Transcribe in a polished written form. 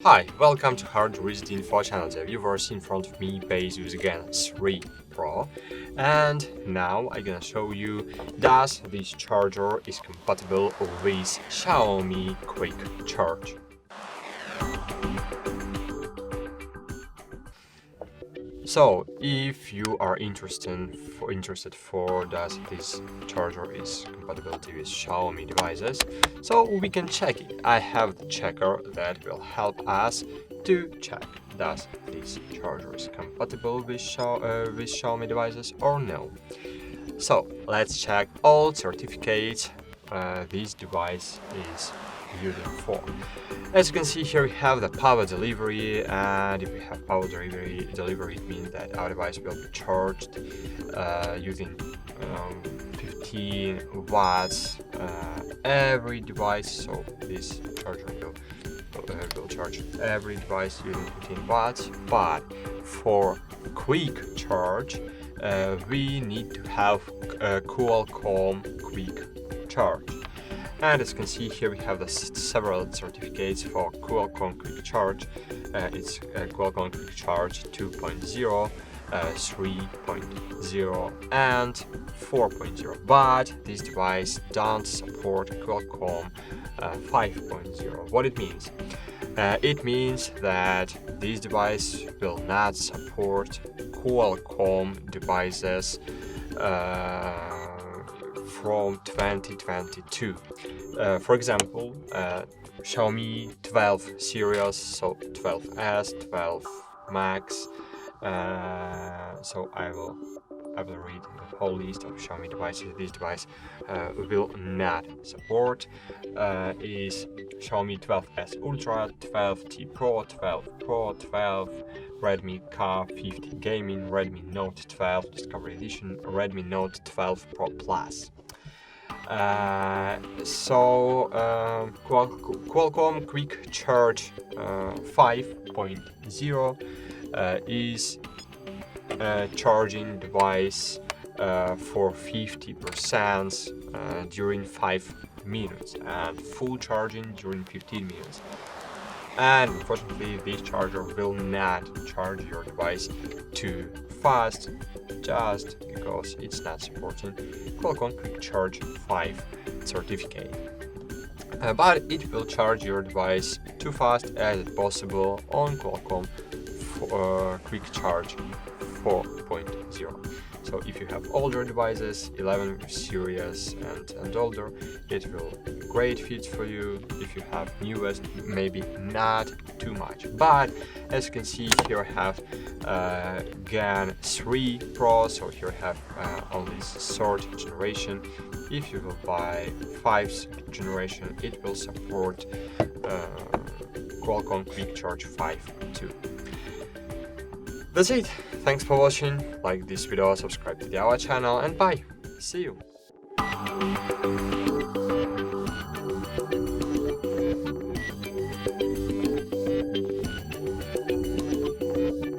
Hi, welcome to HardReset.Info channel. The viewers in front of me, Baseus Gan 3 Pro, and now I'm gonna show you that this charger is compatible with Xiaomi Quick Charge. So, if you are interested for that this charger is compatibility with Xiaomi devices, so we can check it. I have the checker that will help us to check that this charger is compatible with Xiaomi devices or no. So let's check all certificates this device is using for. As you can see here, we have the power delivery, and if we have power delivery, it means that our device will be charged using 15 watts every device. So this charger will charge every device using 15 watts. But for quick charge, we need to have a Qualcomm Quick Charge. And as you can see here, we have several certificates for Qualcomm Quick Charge. It's Qualcomm Quick Charge 2.0, 3.0 and 4.0, but this device don't support Qualcomm 5.0. What it means? It means that this device will not support Qualcomm devices from 2022. For example, Xiaomi 12 series, so 12S, 12 Max. So I will read the whole list of Xiaomi devices this device will not support. Is Xiaomi 12S Ultra, 12T Pro, 12 Pro, 12 Redmi K50 Gaming, Redmi Note 12 Discovery Edition, Redmi Note 12 Pro Plus. Qualcomm Quick Charge 5.0 is a charging device for 50% during 5 minutes and full charging during 15 minutes. And unfortunately, this charger will not charge your device too fast, just because it's not supporting Qualcomm Quick Charge 5 certificate. But it will charge your device too fast as possible on Qualcomm Quick Charge 4.0. So if you have older devices, 11 series and older, it will be a great fit for you. If you have newest, maybe not too much. But as you can see here, I have Gan 3 Pro, so here I have only 3rd generation. If you will buy 5th generation, it will support Qualcomm Quick Charge 5.2. That's it. Thanks for watching. Like this video, subscribe to our channel, and bye. See you.